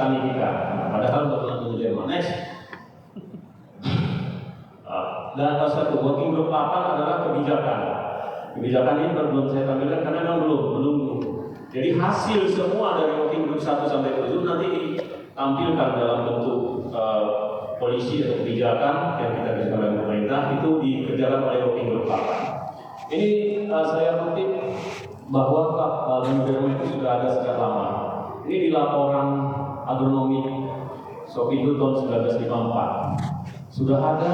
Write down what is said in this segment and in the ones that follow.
kita. Padahal baru Jerman. Next. Dan satu working group 8 adalah kebijakan. Kebijakan ini belum saya tampilkan karena memang belum. Jadi hasil semua dari working group 1 sampai 7 nanti ditampilkan dalam bentuk polisi atau kebijakan yang kita kerjakan oleh pemerintah, itu dikerjakan oleh working group 8. Ini saya kutip bahwa Ganodderma itu sudah ada sejak lama. Ini di laporan agronomi Sopindo tahun 1954 sudah ada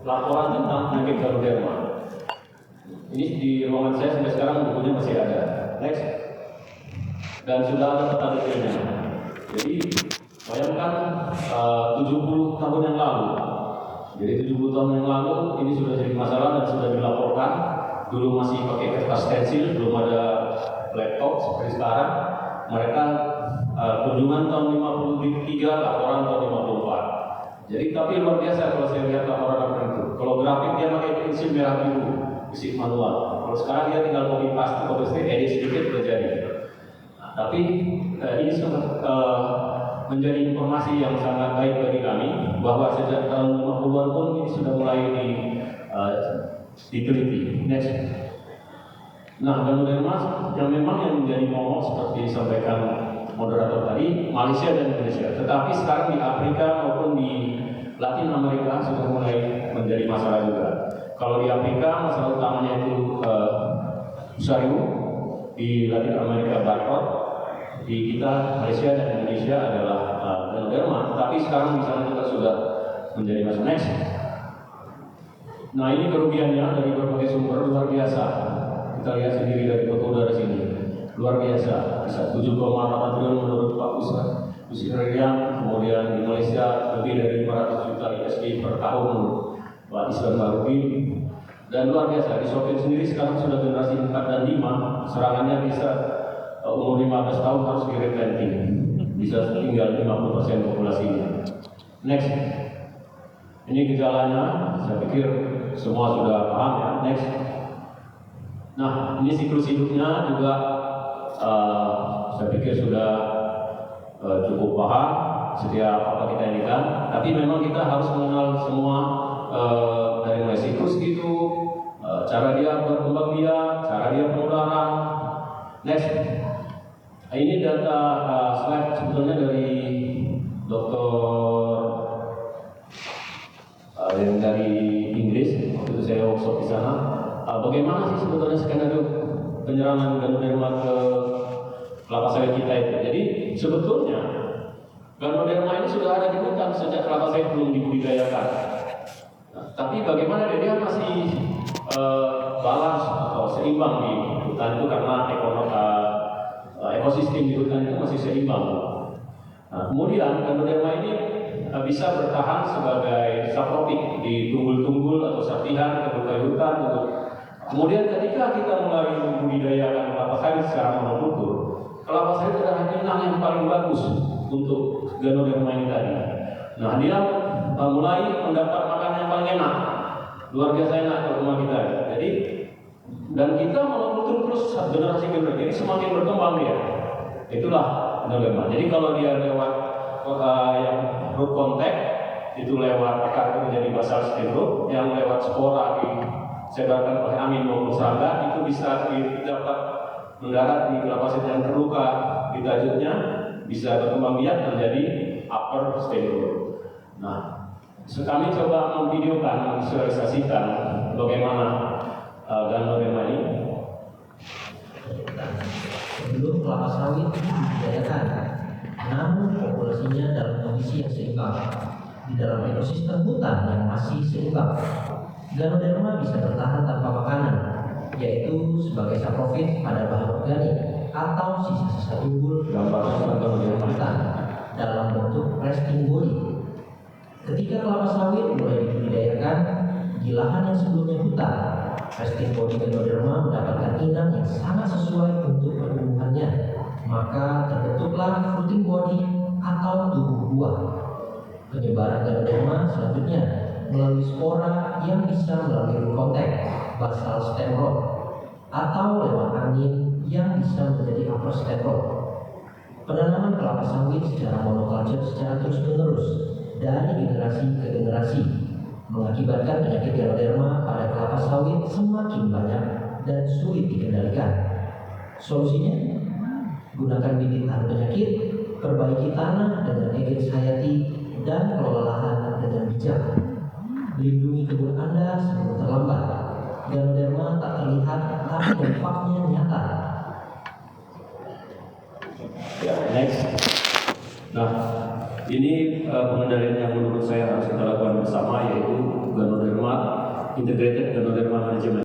laporan tentang penyakit Ganodderma. Ini di ruangan saya sampai sekarang bukunya masih ada. Next. Dan sudah ada peta detailnya. Jadi bayangkan 70 tahun yang lalu. Jadi 70 tahun yang lalu ini sudah jadi masalah dan sudah dilaporkan. Dulu masih pakai kertas stensil, belum ada laptop seperti sekarang. Mereka kunjungan tahun 53, laporan tahun 54. Jadi tapi luar biasa kalau saya lihat laporan itu. Kalau grafik dia pakai pensil merah biru, fisik manual. Kalau sekarang dia tinggal copy paste, edit sedikit sudah jadi. Nah, tapi ini sudah menjadi informasi yang sangat baik bagi kami bahwa sejak tahun 50-an pun ini sudah mulai diteliti. Next. Nah, Ganodderma yang memang yang menjadi momok seperti disampaikan moderator tadi, Malaysia dan Indonesia. Tetapi sekarang di Afrika maupun di Latin Amerika sudah mulai menjadi masalah juga. Kalau di Afrika masalah utamanya itu Fusarium, di Latin Amerika Barcode, di kita Malaysia dan Indonesia adalah Ganodderma. Tapi sekarang di sana juga sudah menjadi masalah. Next. Nah, ini kerugiannya dari berbagai sumber luar biasa. Kita lihat sendiri dari foto udara sini, luar biasa. Bisa 7,8 triliun menurut Pak Kusirian. Kemudian di Malaysia lebih dari 500 juta USD per tahun Pak Islam Barudin. Dan luar biasa di Soviet sendiri sekarang sudah generasi 4 dan 5, serangannya bisa umur 15 tahun harus di-replanting, bisa tinggal 50% populasinya. Next. Ini gejalanya, saya pikir semua sudah paham ya. Next. Nah, ini siklus hidupnya juga saya pikir sudah cukup paham setiap apa kita ini kan. Tapi memang kita harus mengenal semua dari mulai siklus itu, cara dia berkembang biak, cara dia penularan. Next. Ini data slide sebetulnya dari dokter yang dari Inggris, waktu itu saya workshop di sana. Bagaimana sih sebetulnya skenario penyerangan Ganodderma ke kelapa sawit kita itu? Jadi sebetulnya Ganodderma ini sudah ada di hutan sejak kelapa sawit belum dibudidayakan. Nah, tapi bagaimana dia masih balance atau seimbang di hutan itu karena ekosistem di hutan itu masih seimbang. Nah, kemudian Ganodderma ini bisa bertahan sebagai saprofit di tunggul-tunggul atau serpihan kayu hutan. Kemudian ketika kita mulai membudidayakan kelapa sawit secara monokultur, kelapa sawit adalah inang yang paling bagus untuk Ganodderma ini tadi. Nah, dia mulai mendapat makanan yang paling enak, luar biasa enak ke rumah kita. Jadi dan kita monokultur terus generasi jadi semakin berkembang dia. Itulah Ganodderma. Jadi kalau dia lewat yang root contact itu lewat akar itu menjadi basal steril, yang lewat spora disebarkan oleh angin maupun serangga itu bisa dapat mendarat di kelapa sawit yang terluka di tajuknya, bisa berkembang biak menjadi upper steril. Nah, kami coba memvideokan, memvisualisasikan bagaimana Ganodderma ini. Sebelum kelapa sawit dibudidayakan, namun populasinya dalam kondisi yang seimbang di dalam ekosistem hutan yang masih seimbang. Ganodderma bisa bertahan tanpa makanan, yaitu sebagai saprofit pada bahan organik atau sisa-sisa unggul hutan dalam bentuk resting body. Ketika kelapa sawit mulai dibudidayakan di lahan yang sebelumnya hutan, resting body Ganodderma mendapatkan inang yang sangat sesuai untuk pertumbuhannya. Maka terbentuklah fruiting body atau tubuh buah. Penyebaran Ganodderma selanjutnya melalui spora yang bisa melalui root contact, basal stem rod, atau lewat angin yang bisa menjadi upper stem rod. Penanaman kelapa sawit secara monokultur secara terus-menerus dari generasi ke generasi mengakibatkan penyakit Ganoderma pada kelapa sawit semakin banyak dan sulit dikendalikan. Solusinya, gunakan bibit tahan penyakit, perbaiki tanah dengan Aedes hayati, dan kelola lahan dengan bijak. Lindungi kebun Anda sebelum terlambat. Ganoderma tak terlihat, tapi dampaknya nyata. Ya, next. Nah, ini pengendalian yang menurut saya harus kita lakukan bersama, yaitu Ganoderma Integrated Ganoderma Management.